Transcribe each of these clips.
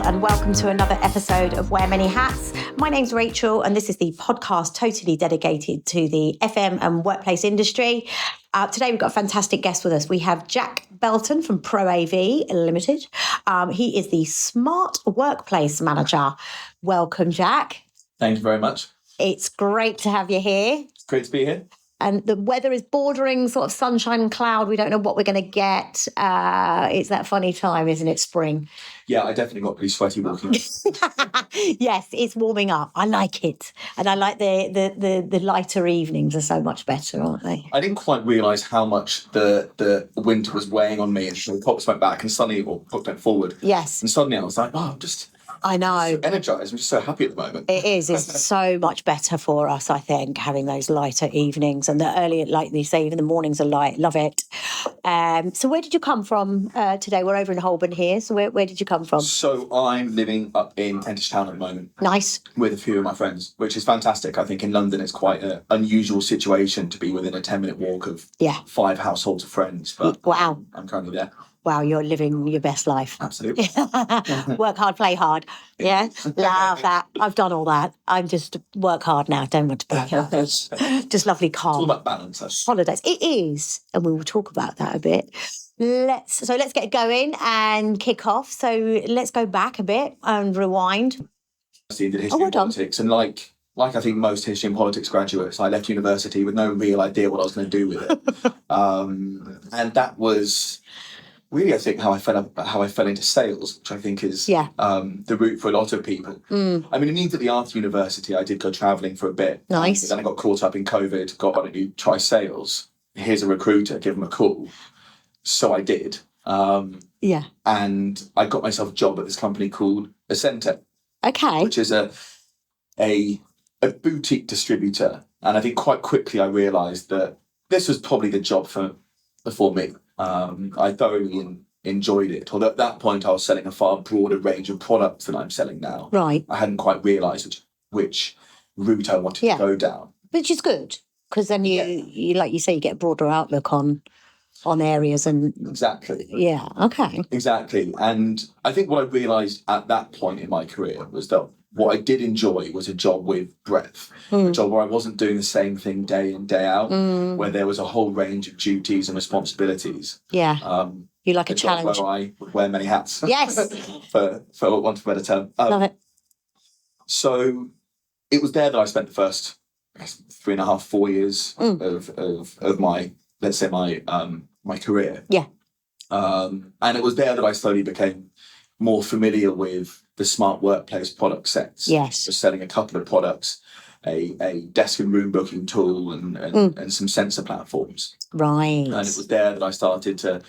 and welcome to another episode of Wear Many Hats. My name's Rachel, and this is the podcast totally dedicated to the FM and workplace industry. Today we've got a fantastic guest with us. We have Jack Belton from ProAV Limited. He is the Smart Workplace Manager. Welcome, Jack. Thank you very much. It's great to have you here. It's great to be here. And the weather is bordering sort of sunshine and cloud. We don't know what we're going to get. It's that funny time, isn't it? Spring. Yeah, I definitely got pretty sweaty walking. Yes, it's warming up. I like it. And I like the lighter evenings are so much better, aren't they? I didn't quite realise how much the winter was weighing on me until the clocks went back and suddenly, or clock went forward. Yes. And suddenly I was like, oh, I know. So energised. I'm just so happy at the moment. It is. It's so much better for us, I think, having those lighter evenings. And the earlier, like they say, even the mornings are light. Love it. So where did you come from today? We're over in Holborn here. So where did you come from? So I'm living up in Kentish Town at the moment. Nice. With a few of my friends, which is fantastic. I think in London it's quite an unusual situation to be within a 10-minute walk of 5 households of friends. But wow. I'm currently there. Wow, you're living your best life. Absolutely. Work hard, play hard. Yeah, love that. I've done all that. I'm just work hard now. Don't want to play hard. Just lovely calm. It's all about balance. Holidays. It is, and we will talk about that a bit. Let's get going and kick off. So let's go back a bit and rewind. I did history and politics, and like I think most history and politics graduates, I left university with no real idea what I was going to do with it, and that was really, I think, how I fell into sales, which I think is the route for a lot of people. I mean, immediately after university, I did go travelling for a bit. Nice. Then I got caught up in COVID. Why don't you try sales? Here's a recruiter. Give him a call. So I did. And I got myself a job at this company called Ascente. Okay. Which is a boutique distributor. And I think quite quickly I realised that this was probably the job for me. I thoroughly enjoyed it. Although at that point I was selling a far broader range of products than I'm selling now. Right. I hadn't quite realised which route I wanted to go down. Which is good, because then you like you say, you get a broader outlook on areas and... Exactly. Yeah, okay. Exactly. And I think what I realised at that point in my career was that what I did enjoy was a job with breadth, a job where I wasn't doing the same thing day in, day out, where there was a whole range of duties and responsibilities. Yeah. You like a challenge. Where I would wear many hats. Yes. for want of a better term. Love it. So it was there that I spent the first 3.5, 4 years of my, let's say, my career. Yeah. And it was there that I slowly became more familiar with the smart workplace product sets. Yes. Just selling a couple of products, a desk and room booking tool and some sensor platforms. Right. And it was there that I started to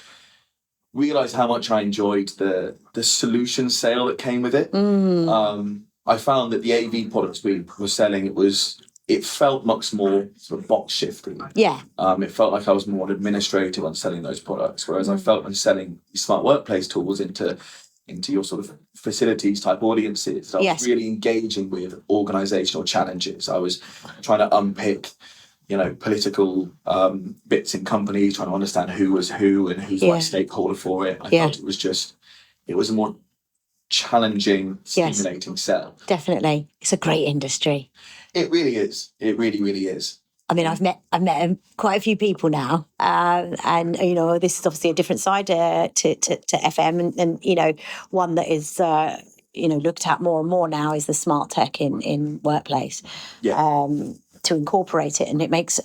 realise how much I enjoyed the solution sale that came with it. I found that the AV products we were selling, it felt much more sort of box shifting. Yeah. It felt like I was more administrative on selling those products, whereas I felt when selling smart workplace tools into your sort of facilities type audiences, I was really engaging with organisational challenges. I was trying to unpick, political bits in companies, trying to understand who was who and who's the right stakeholder for it. I felt it was a more challenging, stimulating sell. Definitely. It's a great industry. It really is. It really, really is. I mean, I've met quite a few people now, and this is obviously a different side to FM, and one that is looked at more and more now is the smart tech in workplace. Yeah. To incorporate it, and it makes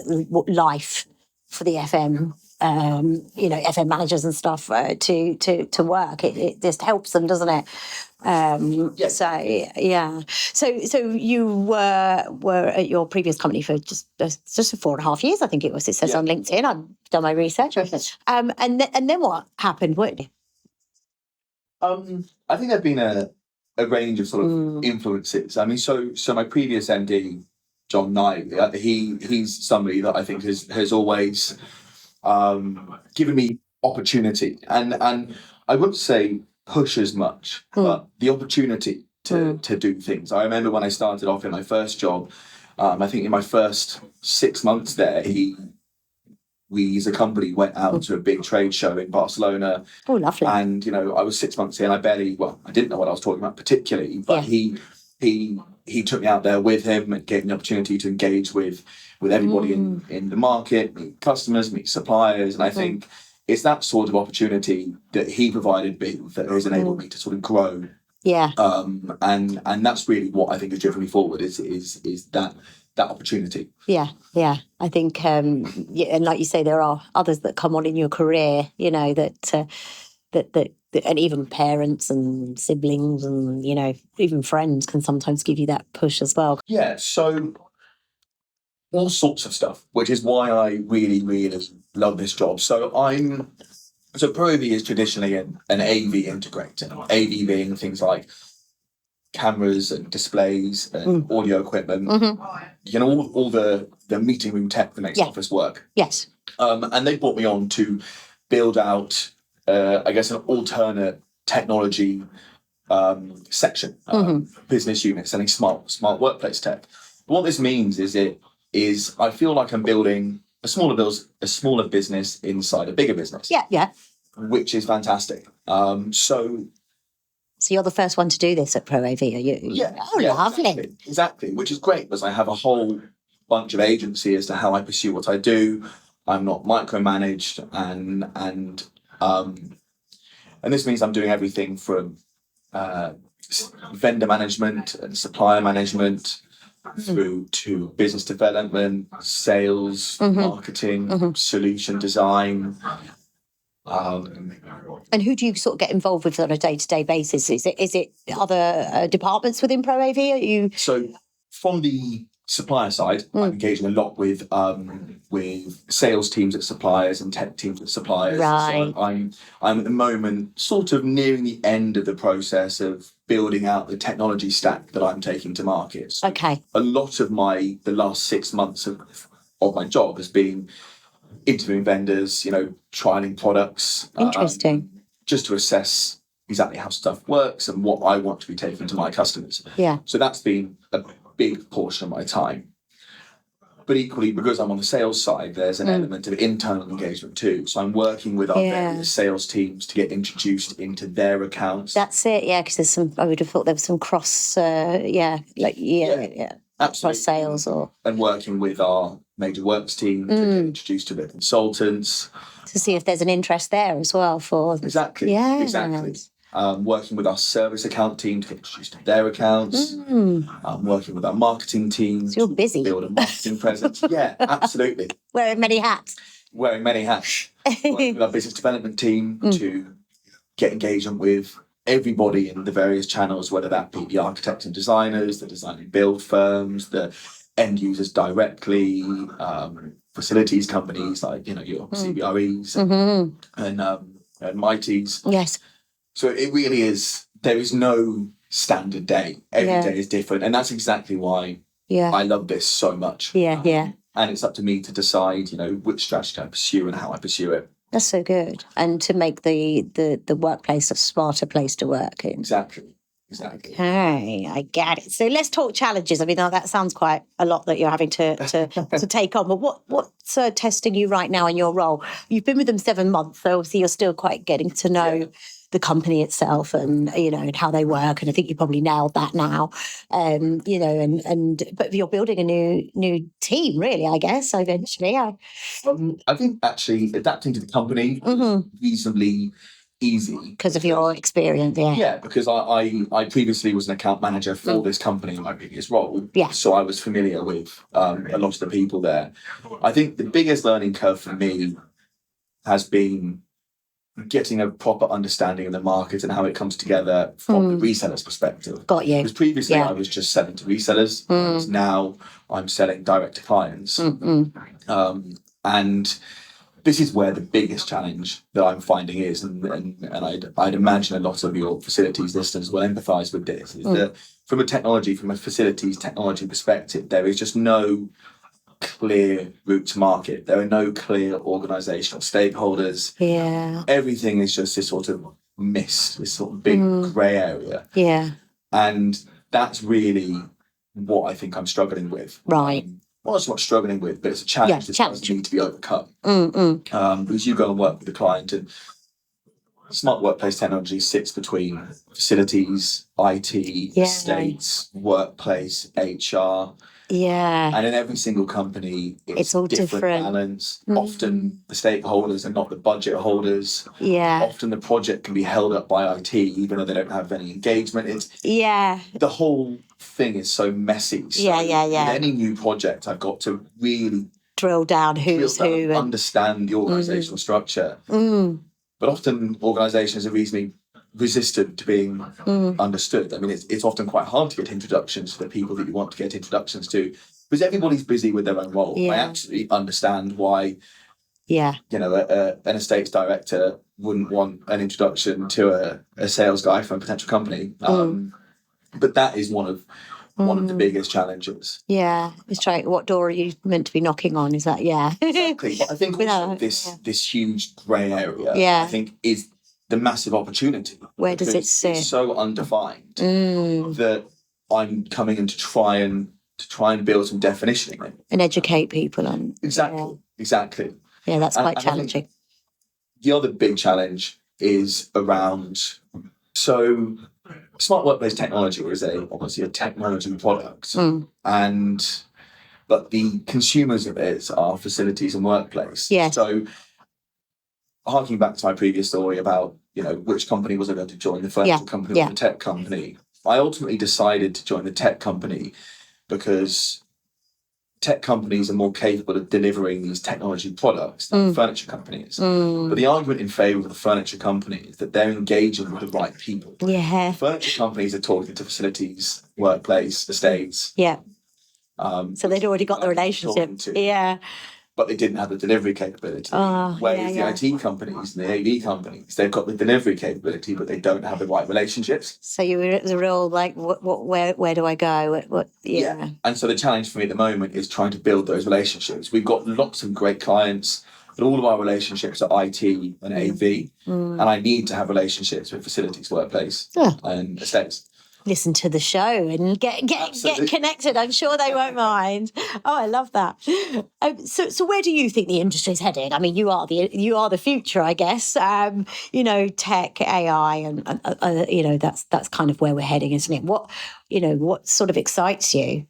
life for the FM. FM managers and stuff to work. It just helps them, doesn't it? So yeah. So you were at your previous company for just 4.5 years, I think it was. It says on LinkedIn. I've done my research. And then what happened? I think there've been a range of sort of influences. I mean, so my previous MD, John Knight, he's somebody that I think has always given me opportunity, and I wouldn't say push as much, but the opportunity to do things. I remember when I started off in my first job, I think in my first 6 months there, he we as a company went out to a big trade show in Barcelona. Oh, lovely. And, I was 6 months in, I didn't know what I was talking about particularly, but he took me out there with him and gave me the opportunity to engage with everybody in the market, meet customers, meet suppliers. And I think it's that sort of opportunity that he provided me that has enabled me to sort of grow. Yeah. And that's really what I think has driven me forward is that opportunity. Yeah. I think, and like you say, there are others that come on in your career, that and even parents and siblings and, even friends can sometimes give you that push as well. Yeah. So all sorts of stuff, which is why I really, really love this job. So ProAV is traditionally an AV integrator. AV being things like cameras and displays and audio equipment, all the meeting room tech that makes office work. Yes. And they brought me on to build out, an alternate technology section, business unit selling smart workplace tech. But what this means is I feel like I'm building a smaller business inside a bigger business. Yeah. Which is fantastic. So you're the first one to do this at ProAV, are you? Yeah. Oh, yeah, lovely. Exactly, which is great because I have a whole bunch of agency as to how I pursue what I do. I'm not micromanaged, and this means I'm doing everything from vendor management and supplier management through to business development, sales, marketing, solution design. And who do you sort of get involved with on a day-to-day basis? Is it other departments within ProAV? Are you so from the supplier side? I'm engaging a lot with sales teams at suppliers and tech teams at suppliers. Right. So I'm at the moment sort of nearing the end of the process of building out the technology stack that I'm taking to market. So okay? A lot of the last 6 months of my job has been interviewing vendors, trialing products. Interesting. Just to assess exactly how stuff works and what I want to be taking to my customers. Yeah. So that's been a big portion of my time. But equally, because I'm on the sales side, there's an element of internal engagement too. So I'm working with our various sales teams to get introduced into their accounts. That's it, yeah, because I would have thought there was some cross, Absolutely. cross sales And working with our major works team to get introduced to the consultants. To see if there's an interest there as well for... Exactly. Yeah. Exactly. Working with our service account team to get introduced to their accounts. Working with our marketing team. So you're busy. To build a marketing presence. Yeah, absolutely. Wearing many hats. Working with our business development team to get engagement with everybody in the various channels, whether that be the architects and designers, the design and build firms, the end users directly, facilities companies like your CBREs and Mighties. Yes. So it really is. There is no standard day. Every day is different, and that's exactly why I love this so much. Yeah. And it's up to me to decide, which strategy I pursue and how I pursue it. That's so good, and to make the workplace a smarter place to work in. Exactly. Okay, I get it. So let's talk challenges. I mean, that sounds quite a lot that you're having to take on. But what's testing you right now in your role? You've been with them 7 months, so obviously you're still quite getting to know the company itself and and how they work. And I think you probably nailed that now. But you're building a new team, really. I guess eventually. I think actually adapting to the company reasonably easy because of your experience. Yeah, because I previously was an account manager for this company in my previous role. Yeah. So I was familiar with a lot of the people there. I think the biggest learning curve for me has been getting a proper understanding of the market and how it comes together from the reseller's perspective. Got you. Because previously I was just selling to resellers. Now I'm selling direct to clients. And this is where the biggest challenge that I'm finding is, and I'd imagine a lot of your facilities listeners will empathise with this, is that from a facilities technology perspective, there is just no clear route to market. There are no clear organisational stakeholders. Yeah. Everything is just this sort of mist, this sort of big grey area. Yeah. And that's really what I think I'm struggling with. Right. not so much struggling with, but it's a challenge that does need to be overcome. Because you go and work with a client, and smart workplace technology sits between facilities, IT, estates, workplace, HR. Yeah. And in every single company, it's all different balance. Often the stakeholders are not the budget holders. Yeah. Often the project can be held up by IT, even though they don't have any engagement. The whole thing is so messy. So with any new project, I've got to really drill down who's who. Understand the organisational structure. But often organisations are reasonably resistant to being understood. I mean, it's often quite hard to get introductions to the people that you want to get introductions to, because everybody's busy with their own role. I absolutely understand why, an estates director wouldn't want an introduction to a sales guy from a potential company. But that is one of the biggest challenges. Yeah, it's trying. What door are you meant to be knocking on? Is that exactly? But I think also this huge grey area. I think is the massive opportunity. Where does it sit? It's so undefined that I'm coming in to try and build some definition in it and educate people on. Exactly. Yeah, that's quite challenging. The other big challenge is around smart workplace technology is obviously a technology product, but the consumers of it are facilities and workplace. Yes. So, harking back to my previous story about which company was I going to join, the furniture company or the tech company, I ultimately decided to join the tech company because tech companies are more capable of delivering these technology products than furniture companies. But the argument in favour of the furniture company is that they're engaging with the right people. Yeah. Furniture companies are talking to facilities, workplace, estates. Yeah. So they'd already got the relationship. Yeah. But they didn't have the delivery capability. Whereas the IT companies and the AV companies, they've got the delivery capability, but they don't have the right relationships. So you were the real where do I go? Yeah. And so the challenge for me at the moment is trying to build those relationships. We've got lots of great clients, but all of our relationships are IT and AV, and I need to have relationships with facilities, workplace, and estates. Listen to the show and get connected. I'm sure they won't mind. Oh, I love that. So where do you think the industry's headed? I mean, you are the future, I guess. Tech, AI, and that's kind of where we're heading, isn't it? What sort of excites you?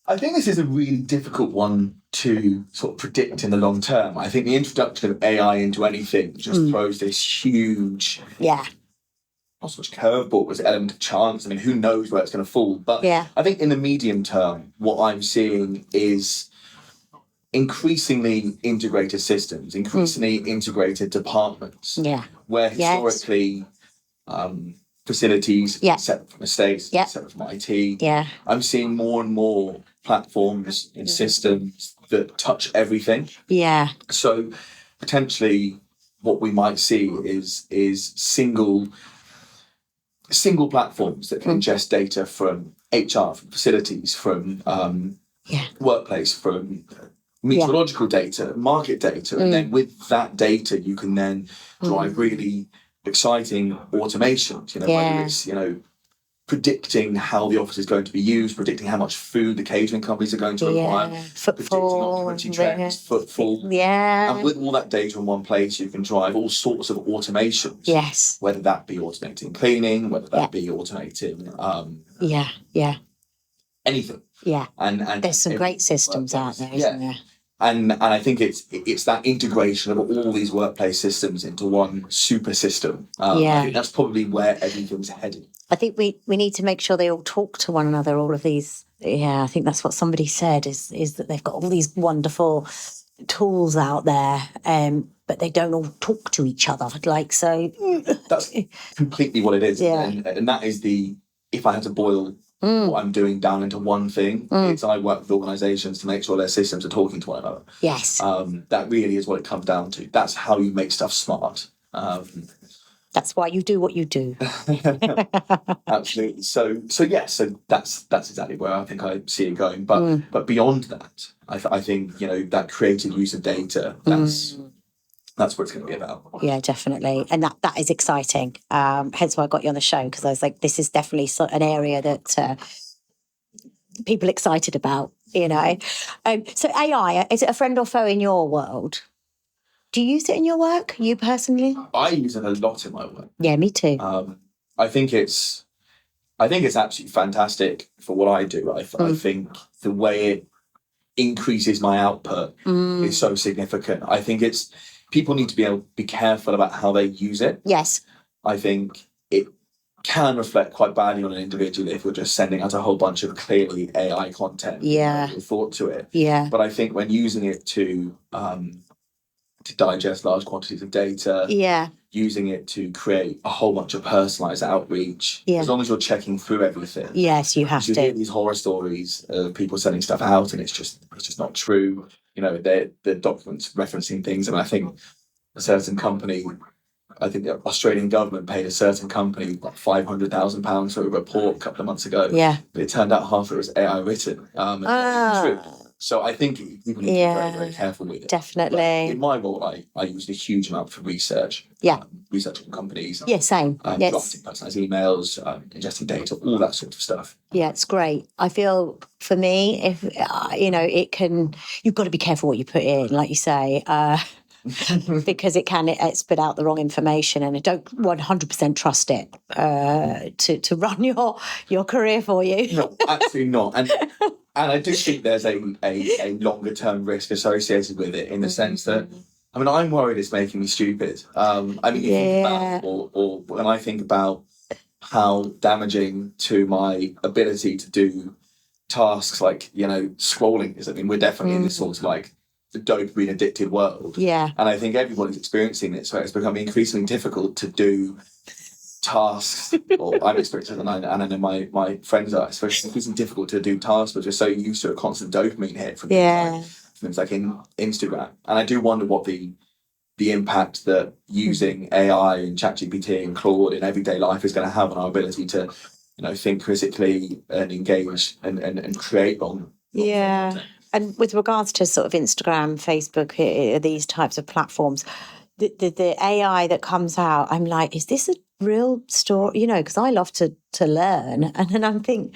I think this is a really difficult one to sort of predict in the long term. I think the introduction of AI into anything just throws this huge not so much curveball, but element of chance. I mean, who knows where it's going to fall? But I think in the medium term, what I'm seeing is increasingly integrated systems, increasingly integrated departments. Yeah. Where historically facilities separate from estates, separate from IT. Yeah. I'm seeing more and more platforms and systems that touch everything. Yeah. So potentially what we might see is single platforms that can ingest data from HR, from facilities, from workplace, from meteorological data, market data. And then with that data, you can then drive really exciting automations, whether it's, predicting how the office is going to be used, predicting how much food the catering companies are going to require, footfall, predicting occupancy trends, footfall. Yeah. And with all that data in one place, you can drive all sorts of automations. Yes. Whether that be automating cleaning, whether that be automating anything. Yeah. And there's some great systems out there, isn't there? And I think it's that integration of all these workplace systems into one super system. I think that's probably where everything's heading. I think we need to make sure they all talk to one another, all of these. Yeah, I think that's what somebody said is that they've got all these wonderful tools out there, but they don't all talk to each other. That's completely what it is. Yeah. And that is if I had to boil what I'm doing down into one thing, it's I work with organisations to make sure their systems are talking to one another. Yes. That really is what it comes down to. That's how you make stuff smart. That's why you do what you do. Absolutely. So that's exactly where I think I see it going. But beyond that, I think that creative use of data. That's what it's going to be about. Yeah, definitely, and that is exciting. Hence why I got you on the show, because I was like, this is definitely an area that people are excited about. you know. So AI, is it a friend or foe in your world? Do you use it in your work, you personally? I use it a lot in my work. Yeah, me too. I think it's absolutely fantastic for what I do. I think the way it increases my output is so significant. I think people need to be careful about how they use it. Yes. I think it can reflect quite badly on an individual if you're just sending out a whole bunch of clearly AI content. Yeah. Your thought to it. Yeah. But I think when using it to digest large quantities of data, using it to create a whole bunch of personalized outreach, as long as you're checking through everything. Yes, you have to. You hear these horror stories of people sending stuff out and it's just not true. You know, the documents referencing things. And I think a certain company, I think the Australian government paid a certain company like £500,000 for a report a couple of months ago. Yeah. But it turned out half of it was AI written. And not even true. So I think people need to be very, very careful with it. Definitely. But in my role, I used a huge amount for research. Yeah. Researching companies. Yeah, same. Drafting personalised emails, ingesting data, all that sort of stuff. Yeah, it's great. I feel for me, if it can, you've got to be careful what you put in, like you say. Because it can spit out the wrong information, and I don't 100% trust it to run your career for you. No, absolutely not. And I do think there's a longer term risk associated with it in the sense that, I mean, I'm worried it's making me stupid. I mean, if you think about, or when I think about how damaging to my ability to do tasks like, scrolling is. I mean, we're definitely in this sort of like the dopamine addicted world. Yeah. And I think everybody's experiencing it. So it's becoming increasingly difficult to do tasks, or I'm experiencing it, and I know my friends are, especially it's increasingly difficult to do tasks, but we're so used to a constant dopamine hit from things like in Instagram. And I do wonder what the impact that using AI and ChatGPT and Claude in everyday life is going to have on our ability to, think critically and engage and create on. Yeah. And with regards to sort of Instagram, Facebook, these types of platforms, the AI that comes out, I'm like, is this a real story? Because I love to learn. And then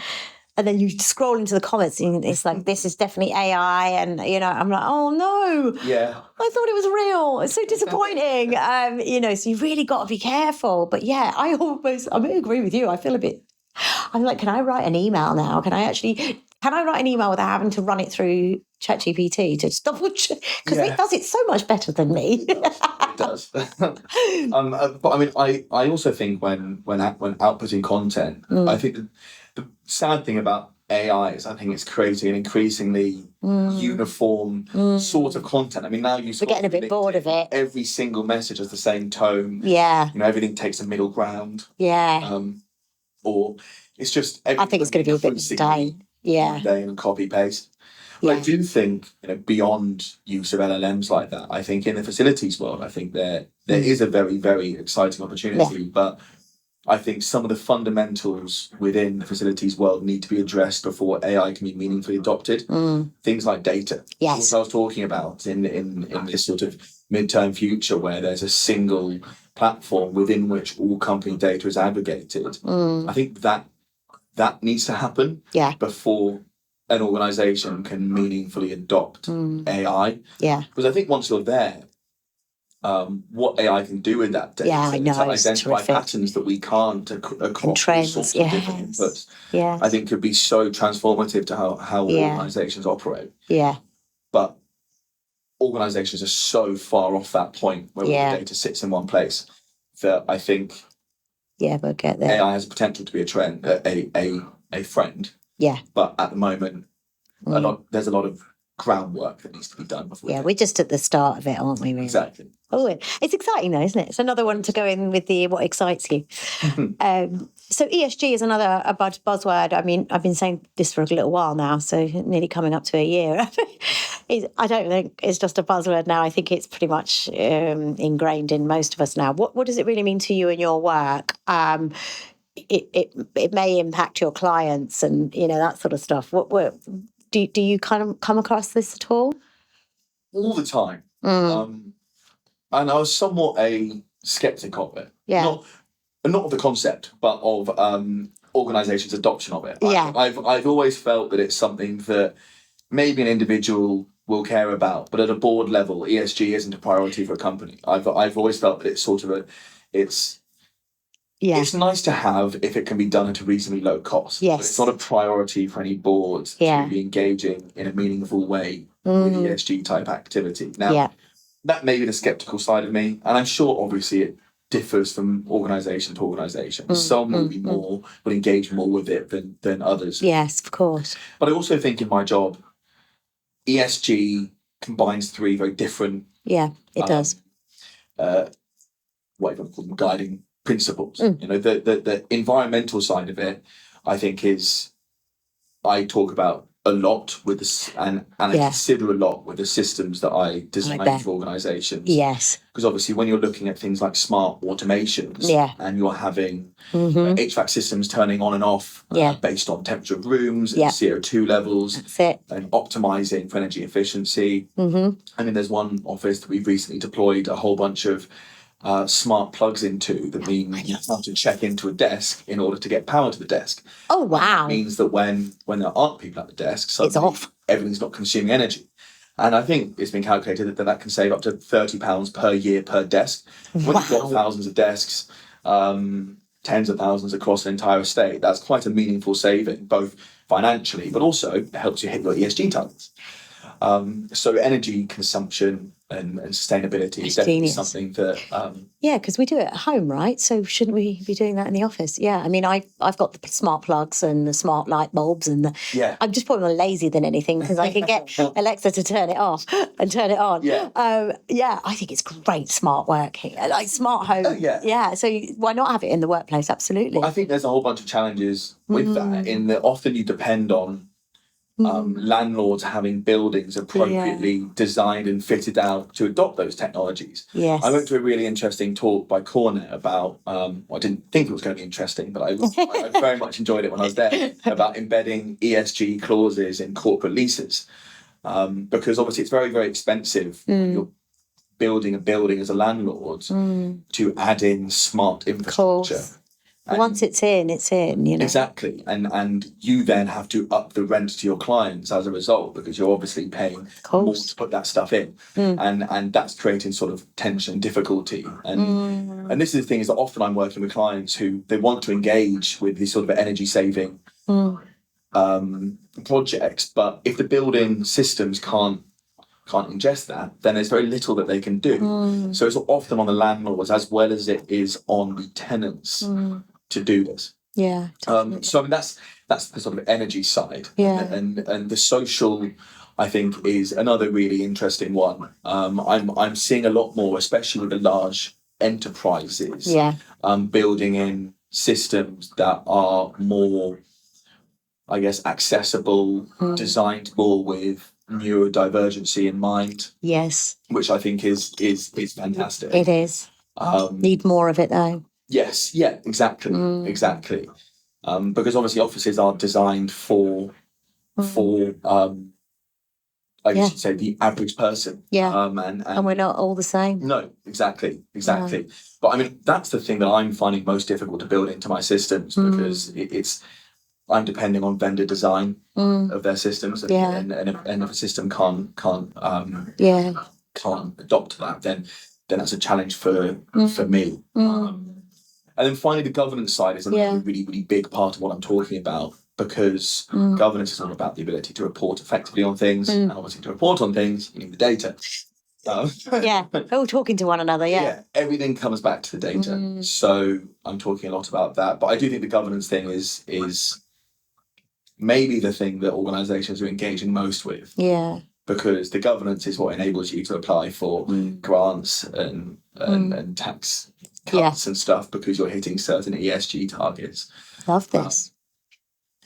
and then you scroll into the comments and it's like, this is definitely AI. And, I'm like, oh no. Yeah. I thought it was real. It's so disappointing. So you've really got to be careful. But yeah, I agree with you. I feel I'm like, can I write an email now? Can I write an email without having to run it through ChatGPT to double check? Because it does it so much better than me. It does. But I mean, I also think when outputting content, I think the sad thing about AI is I think it's creating an increasingly uniform sort of content. I mean, now we're getting a bit bored of it. Every single message has the same tone. Yeah. Everything takes a middle ground. Yeah. Or it's just. I think it's going to be a bit mundane. Yeah. Mundane and copy paste. But I do think, beyond use of LLMs like that, I think in the facilities world, I think there is a very, very exciting opportunity. Yeah. But I think some of the fundamentals within the facilities world need to be addressed before AI can be meaningfully adopted. Things like data. Yes. What I was talking about in this sort of midterm future where there's a single platform within which all company data is aggregated. I think that needs to happen before an organisation can meaningfully adopt AI. Yeah. Because I think once you're there, what AI can do with that data, I know, to identify patterns that we can't across trends, all sorts of different inputs, yeah, I think could be so transformative to how organisations operate. Yeah. But organisations are so far off that point where all the data sits in one place that I think we'll get there. AI has the potential to be a friend. Yeah. But at the moment, there's a lot of groundwork that needs to be done before. Yeah, we're just at the start of it, aren't we? Really? Exactly. Oh, it's exciting though, isn't it? It's another one to go in with what excites you. So ESG is another buzzword. I mean, I've been saying this for a little while now, so nearly coming up to a year. I don't think it's just a buzzword now. I think it's pretty much ingrained in most of us now. What does it really mean to you and your work? It may impact your clients and that sort of stuff. Do you kind of come across this at all? All the time. And I was somewhat a skeptic of it. Yeah. Not of the concept, but of organisations' adoption of it. Yeah. I've always felt that it's something that maybe an individual will care about, but at a board level, ESG isn't a priority for a company. I've always felt that it's sort of it's nice to have if it can be done at a reasonably low cost. Yes. But it's not a priority for any boards to be engaging in a meaningful way with ESG type activity. Now, that may be the skeptical side of me, and I'm sure obviously it differs from organisation to organisation. Some will engage more with it than others. Yes, of course. But I also think in my job, ESG combines three very different. Yeah, it does. What you want to call them, guiding principles. You know, the environmental side of it, I think I talk about a lot with this, and I consider a lot with the systems that I design for organisations. Yes. Because obviously when you're looking at things like smart automations and you're having HVAC systems turning on and off based on temperature of rooms and CO2 levels. That's it. And optimising for energy efficiency. I mean, there's one office that we've recently deployed a whole bunch of smart plugs into that means you have to check into a desk in order to get power to the desk. Oh, wow. It means that when there aren't people at the desk, suddenly everything's not consuming energy. And I think it's been calculated that can save up to £30 per year per desk. When you've got thousands of desks, tens of thousands across an entire estate, that's quite a meaningful saving, both financially, but also it helps you hit your ESG targets. So energy consumption and sustainability is definitely something that... because we do it at home, right? So shouldn't we be doing that in the office? Yeah, I mean, I've got the smart plugs and the smart light bulbs and I'm just probably more lazy than anything because I can get Alexa to turn it off and turn it on. I think it's great smart work, like smart home. So why not have it in the workplace? Absolutely. I think there's a whole bunch of challenges with that in that often you depend on landlords having buildings appropriately designed and fitted out to adopt those technologies. Yes. I went to a really interesting talk by Cornet about, I didn't think it was going to be interesting, but I very much enjoyed it when I was there, about embedding ESG clauses in corporate leases. Because obviously it's very, very expensive when you're building a building as a landlord to add in smart infrastructure. Once it's in, you know. Exactly. And you then have to up the rent to your clients as a result because you're obviously paying more to put that stuff in. And that's creating sort of tension and difficulty. And this is the thing is that often I'm working with clients who they want to engage with these sort of energy saving projects, but if the building systems can't ingest that, then there's very little that they can do. So it's often on the landlords as well as it is on the tenants to do this. Yeah. So I mean that's the sort of energy side. And the social, I think, is another really interesting one. I'm seeing a lot more, especially with the large enterprises, building in systems that are more, I guess, accessible, designed more with neurodivergency in mind. Yes. Which I think is fantastic. It is. Need more of it though. Yes, exactly. Because obviously offices are designed for I guess you'd say the average person. And we're not all the same. No, exactly. But I mean that's the thing that I'm finding most difficult to build into my systems because I'm depending on vendor design of their systems, and if a system can't adopt that, then that's a challenge for me. And then finally, the governance side is another really, really big part of what I'm talking about because governance is all about the ability to report effectively on things, and obviously to report on things, you need the data. All talking to one another. Everything comes back to the data. So I'm talking a lot about that, but I do think the governance thing is maybe the thing that organisations are engaging most with. Because the governance is what enables you to apply for grants and tax cuts and stuff because you're hitting certain ESG targets. Love this.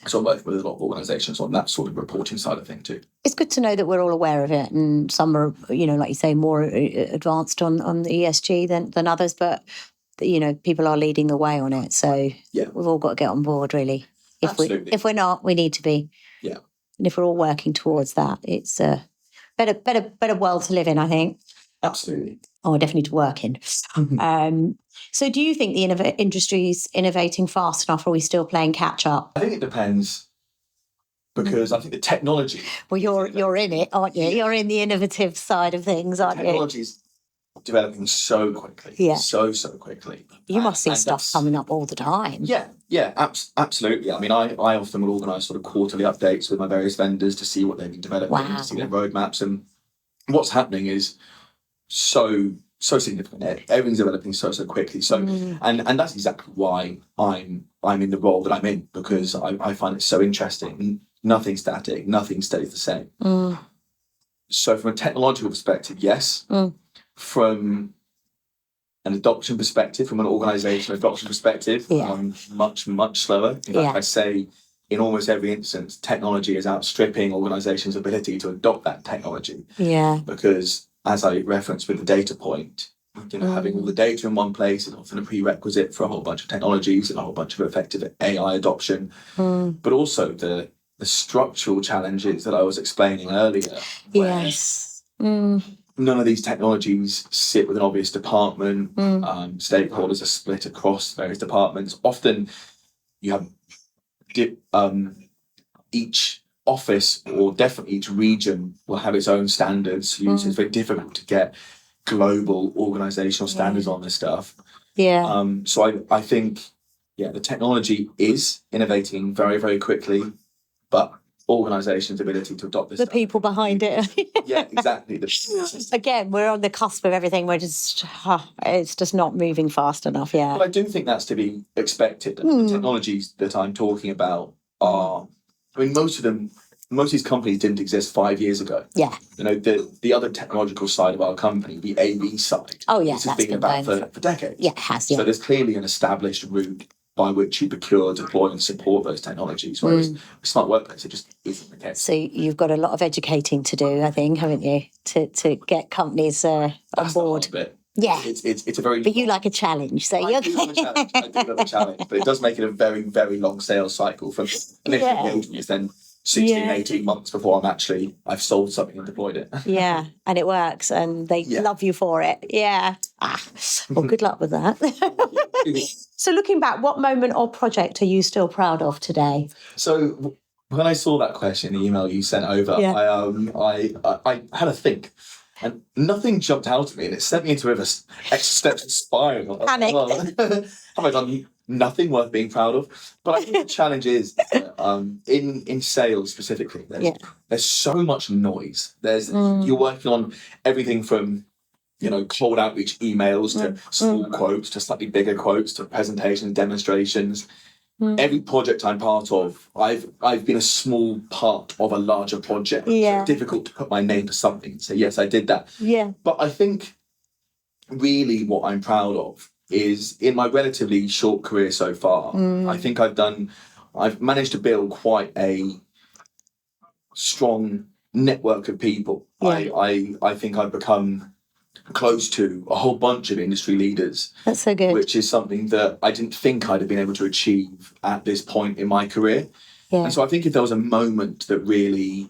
So I'm working with a lot of organisations on that sort of reporting side of thing too. It's good to know that we're all aware of it, and some are, like you say, more advanced on the ESG than others, but people are leading the way on it. So we've all got to get on board, really. If we're not, we need to be. And if we're all working towards that, it's a better world to live in, I think. Absolutely. Oh, definitely to work in. So do you think the industry is innovating fast enough, or are we still playing catch up? I think it depends because I think the technology. Well, you're in it, aren't you? You're in the innovative side of things, aren't you? Technology's developing so quickly. Yeah. So quickly. You must see stuff coming up all the time. Yeah, absolutely. I mean, I often will organise sort of quarterly updates with my various vendors to see what they've been developing, to see their roadmaps, and what's happening is so significant. Everything's developing so quickly. So, and that's exactly why I'm in the role that I'm in, because I find it so interesting. Nothing static, nothing stays the same. So from a technological perspective, yes. From an adoption perspective, from an organisational adoption perspective, much slower. In fact, I say in almost every instance, technology is outstripping organisations' ability to adopt that technology. Yeah. Because as I referenced with the data point, having all the data in one place is often a prerequisite for a whole bunch of technologies and a whole bunch of effective AI adoption. But also the structural challenges that I was explaining earlier. Yes. None of these technologies sit with an obvious department. Stakeholders are split across various departments. Often you have each office, or definitely each region, will have its own standards. So it's very difficult to get global organisational standards on this stuff. So I think, the technology is innovating very, very quickly, but organisations' ability to adopt this. The people behind it. Yeah, exactly. Again, we're on the cusp of everything. We're just, it's just not moving fast enough. Yeah. But I do think that's to be expected. The technologies that I'm talking about are, I mean, most of these companies didn't exist 5 years ago. Yeah. The other technological side of our company, the AV side. Oh, yeah. This has been about for decades. Yeah, it has. Yeah. So there's clearly an established route by which you procure, deploy, and support those technologies. Whereas with Smart Workplace, it just isn't the case. So you've got a lot of educating to do, I think, haven't you, to get companies on board? The hard bit. Yeah. It's a very. But you like a challenge, so I do love a challenge, but it does make it a very, very long sales cycle from initial engagement, then 16, 18 months before I've sold something and deployed it. Yeah, and it works, and they love you for it. Yeah. Well, good luck with that. So looking back, what moment or project are you still proud of today? So when I saw that question in the email you sent over, I had a think. And nothing jumped out at me, and it sent me into an existential spiral. Panic. Have I done nothing worth being proud of? But I think the challenge is in sales specifically. There's so much noise. You're working on everything from cold outreach emails to small quotes to slightly bigger quotes to presentations, demonstrations. Every project I'm part of, I've been a small part of a larger project. Yeah. So it's difficult to put my name to something and say, yes, I did that. Yeah. But I think really what I'm proud of is in my relatively short career so far, I think I've managed to build quite a strong network of people. Yeah. I think I've become close to a whole bunch of industry leaders. That's so good. Which is something that I didn't think I'd have been able to achieve at this point in my career. Yeah. And so I think if there was a moment that really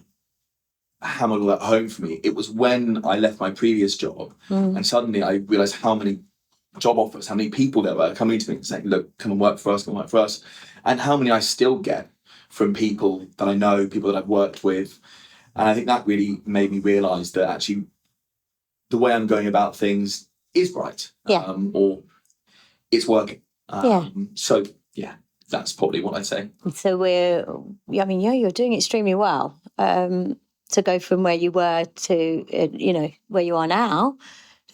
hammered all that home for me, it was when I left my previous job and suddenly I realised how many job offers, how many people there were coming to me and saying, look, come and work for us, and how many I still get from people that I know, people that I've worked with. And I think that really made me realise that actually the way I'm going about things is right. Or it's working. So, that's probably what I'd say. So you're doing extremely well to go from where you were to, where you are now.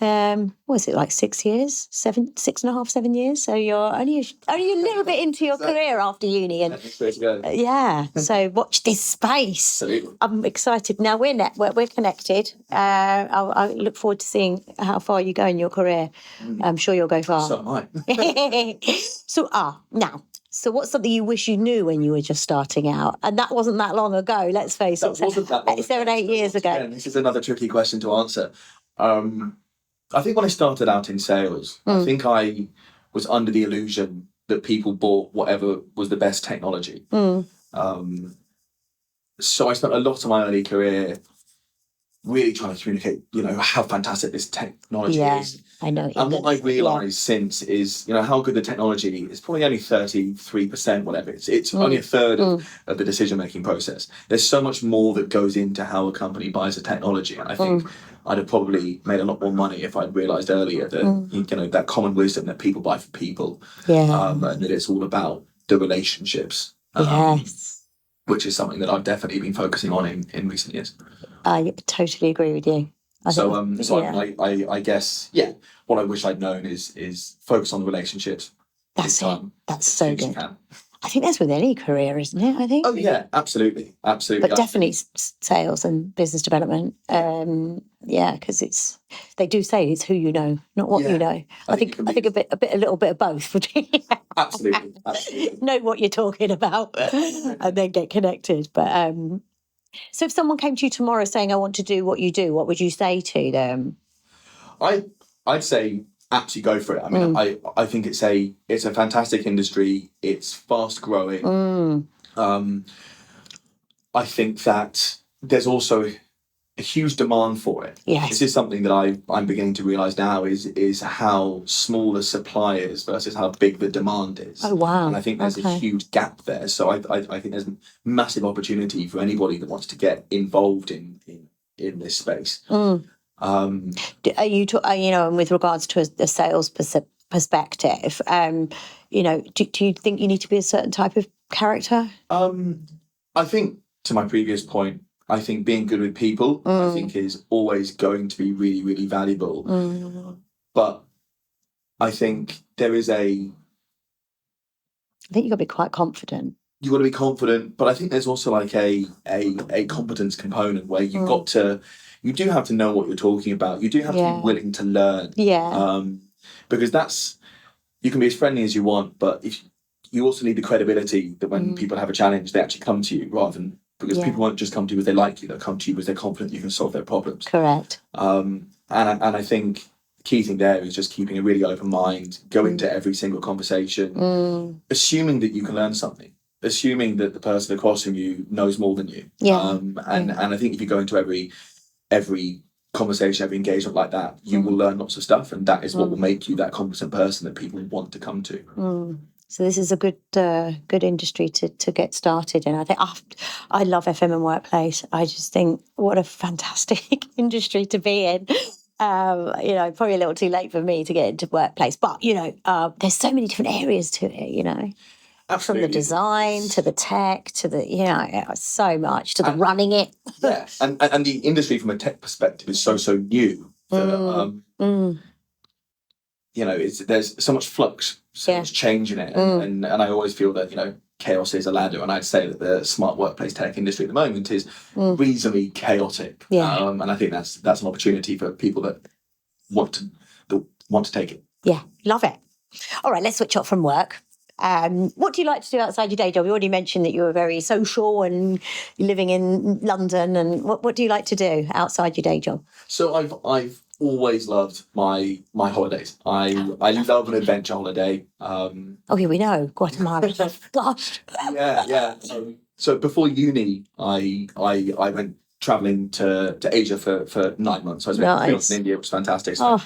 Was it like 6 years, 6.5, 7 years? So you're only a little bit into your career after uni, and so watch this space. Absolutely. I'm excited. Now we're connected. I look forward to seeing how far you go in your career. I'm sure you'll go far. So am I. So what's something you wish you knew when you were just starting out? And that wasn't that long ago, let's face it. Wasn't that long ago. 7, 8 years ago. Again, this is another tricky question to answer. I think when I started out in sales, I think I was under the illusion that people bought whatever was the best technology. So I spent a lot of my early career really trying to communicate, how fantastic this technology is. I know. And what I've realised since is, how good the technology is. Probably only 33%, whatever. It's only a third of the decision-making process. There's so much more that goes into how a company buys a technology. And I think I'd have probably made a lot more money if I'd realised earlier that, that common wisdom that people buy for people. And that it's all about the relationships. Which is something that I've definitely been focusing on in recent years. I totally agree with you. I guess, what I wish I'd known is focus on the relationships. That's it. That's so good. I think that's with any career, isn't it? I think. Oh yeah, absolutely. But definitely sales and business development. Because they do say it's who you know, not what you know. I think a little bit of both would be. Absolutely. Know what you're talking about, and then get connected. But so if someone came to you tomorrow saying, "I want to do what you do," what would you say to them? I'd say absolutely go for it. I mean, I think it's a fantastic industry. It's fast growing. I think that there's also a huge demand for it. Yes. This is something that I'm beginning to realise now is how small the supply is versus how big the demand is. Oh wow! And I think there's a huge gap there. So I think there's massive opportunity for anybody that wants to get involved in this space. Are you, and with regards to a sales perspective, do you think you need to be a certain type of character? I think, to my previous point, I think being good with people, I think, is always going to be really, really valuable. But I think there is I think you've got to be quite confident. You've got to be confident, but I think there's also like a competence component where you do have to know what you're talking about. You do have to be willing to learn. Because you can be as friendly as you want, but if you also need the credibility that when people have a challenge, they actually come to you rather than. Because people won't just come to you because they like you; they'll come to you because they're confident you can solve their problems. Correct. And I think the key thing there is just keeping a really open mind, go into every single conversation, assuming that you can learn something, assuming that the person across from you knows more than you. And I think if you go into every conversation, every engagement like that, you will learn lots of stuff, and that is what will make you that competent person that people want to come to. So this is a good industry to get started in. I think I love FM and workplace. I just think what a fantastic industry to be in. Probably a little too late for me to get into workplace, but there's so many different areas to it. Absolutely. From the design to the tech to the so much to the running it. And the industry from a tech perspective is so new that there's so much flux, so much change in it, and I always feel that chaos is a ladder, and I'd say that the smart workplace tech industry at the moment is reasonably chaotic. And I think that's an opportunity for people that want to take it. Yeah, love it. All right, let's switch off from work. What do you like to do outside your day job? You already mentioned that you were very social and you're living in London. And what do you like to do outside your day job? So I've always loved my holidays. I love an adventure holiday. We know Guatemala. Gosh. Yeah. So before uni, I went traveling to Asia for 9 months. So I spent a few months in India, which was fantastic. A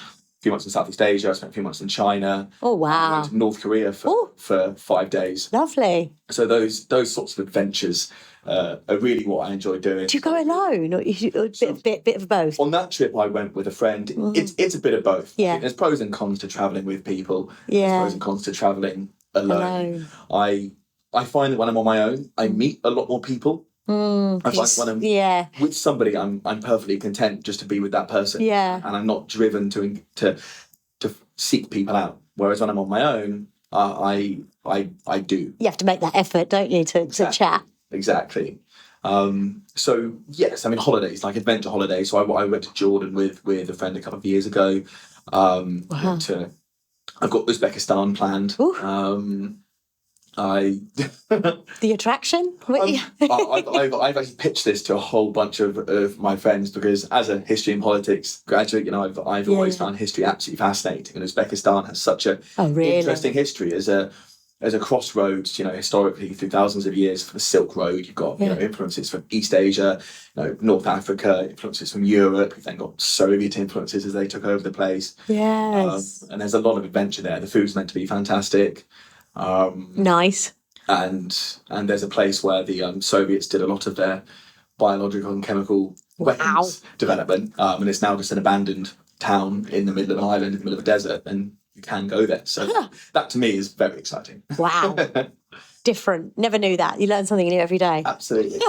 few months in Southeast Asia. I spent a few months in China. Oh wow! I went to North Korea for 5 days. Lovely. So those sorts of adventures are really what I enjoy doing. Do you go alone, or a bit of both? On that trip, I went with a friend. It's a bit of both. Yeah. There's pros and cons to traveling with people. Yeah. There's pros and cons to traveling alone. I find that when I'm on my own, I meet a lot more people. I find when I'm with somebody, I'm perfectly content just to be with that person. Yeah. And I'm not driven to seek people out. Whereas when I'm on my own, I do. You have to make that effort, don't you, to chat? Exactly. So yes, I mean holidays, like adventure holidays. So I went to Jordan with a friend a couple of years ago. I've got Uzbekistan planned. The attraction? I've actually pitched this to a whole bunch of my friends because as a history and politics graduate, I've always found history absolutely fascinating, and Uzbekistan has such a interesting history as a as a crossroads, historically through thousands of years for the Silk Road. You've got influences from East Asia, North Africa, influences from Europe. You've then got Soviet influences as they took over the place. Yes. And there's a lot of adventure there. The food's meant to be fantastic. Nice. And there's a place where the Soviets did a lot of their biological and chemical weapons development, and it's now just an abandoned town in the middle of an island, in the middle of a desert, and you can go there. So that to me is very exciting. Wow. Different. Never knew that. You learn something new every day. Absolutely.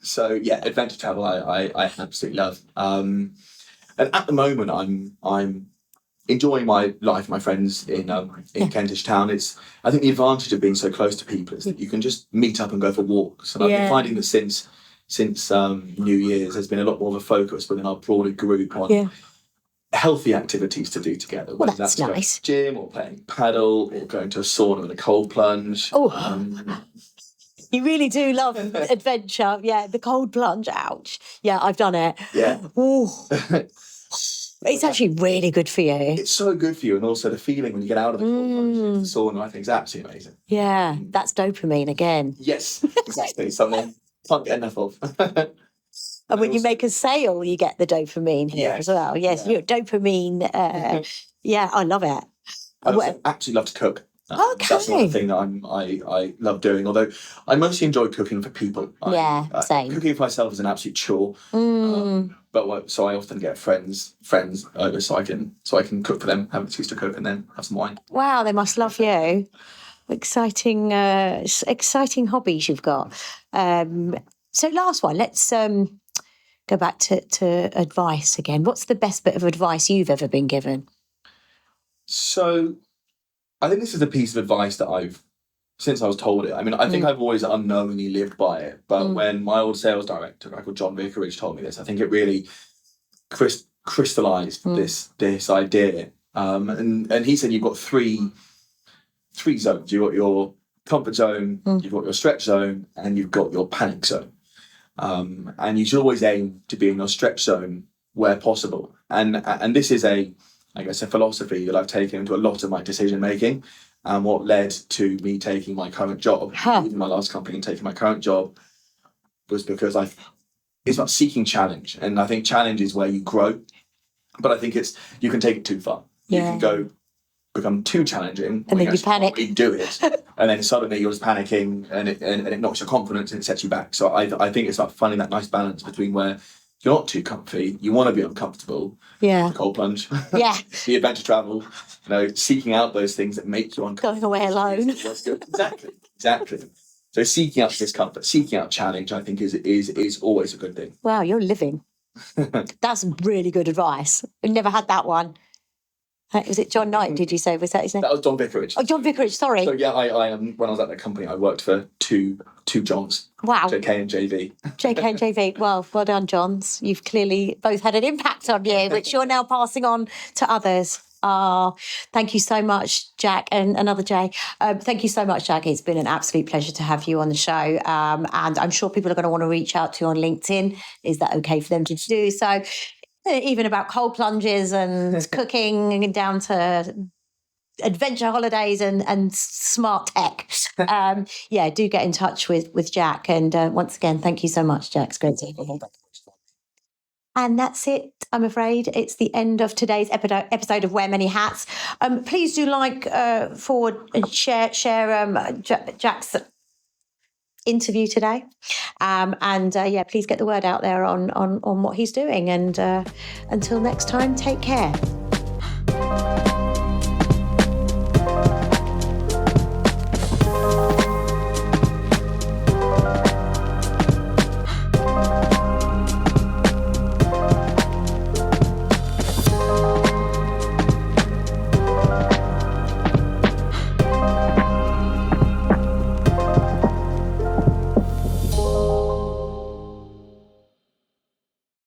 So yeah, adventure travel I absolutely love. And at the moment I'm enjoying my life, my friends in Kentish Town. I think the advantage of being so close to people is that you can just meet up and go for walks. And I've been finding that since New Year's, there's been a lot more of a focus within our broader group on healthy activities to do together. Well, whether that's going nice. to the gym or playing paddle or going to a sauna with a cold plunge. Oh, you really do love adventure. Yeah, the cold plunge. Ouch. Yeah, I've done it. Yeah. Oh. It's actually really good for you. It's so good for you, and also the feeling when you get out of the cold plunge, the sauna, I think is absolutely amazing. Yeah, that's dopamine again. Yes, exactly. Something can't get enough of. And when you make a sale, you get the dopamine here as well. Yes, you're dopamine. Yeah, I love it. I also actually love to cook. That's another thing that I love doing. Although I mostly enjoy cooking for people. Same. Cooking for myself is an absolute chore. So I often get friends over so I can cook for them, have an excuse to cook, and then have some wine. Wow, they must love you. Exciting hobbies you've got. So last one, let's go back to advice again. What's the best bit of advice you've ever been given? So I think this is a piece of advice that since I was told it. I mean, I think I've always unknowingly lived by it. But when my old sales director, a guy called John Vicarage, told me this, I think it really crystallized this idea. And he said you've got three zones. You've got your comfort zone, you've got your stretch zone, and you've got your panic zone. And you should always aim to be in your stretch zone where possible. And this is a philosophy that I've taken into a lot of my decision making, and what led to me taking my current job, even my last company, and taking my current job was because it's about seeking challenge. And I think challenge is where you grow, but I think you can take it too far. You can become too challenging, and then you panic. Do it, and then suddenly you're just panicking, and it knocks your confidence and it sets you back. So I think it's about finding that nice balance between where you're not too comfy, you want to be uncomfortable. The cold plunge. The adventure travel. Seeking out those things that make you uncomfortable. Going away alone. Exactly. So seeking out discomfort, seeking out challenge, I think is always a good thing. Wow, you're living. That's really good advice. I've never had that one. Was it John Knight, did you say? Was that his name? That was John Vicarage. Oh, John Vicarage, sorry. So yeah, I when I was at that company, I worked for two Johns. Wow. JK and JV. JK and JV. Well done, Johns. You've clearly both had an impact on you, which you're now passing on to others. Thank you so much, Jack, and another Jay. Thank you so much, Jack. It's been an absolute pleasure to have you on the show. And I'm sure people are going to want to reach out to you on LinkedIn. Is that okay for them to do so? Even about cold plunges and cooking, and down to adventure holidays and smart tech. Do get in touch with Jack. And once again, thank you so much, Jack. It's great to have you here. And that's it, I'm afraid. It's the end of today's episode of Wear Many Hats. Please do forward and share Jack's interview today. Please get the word out there on what he's doing. And until next time, take care.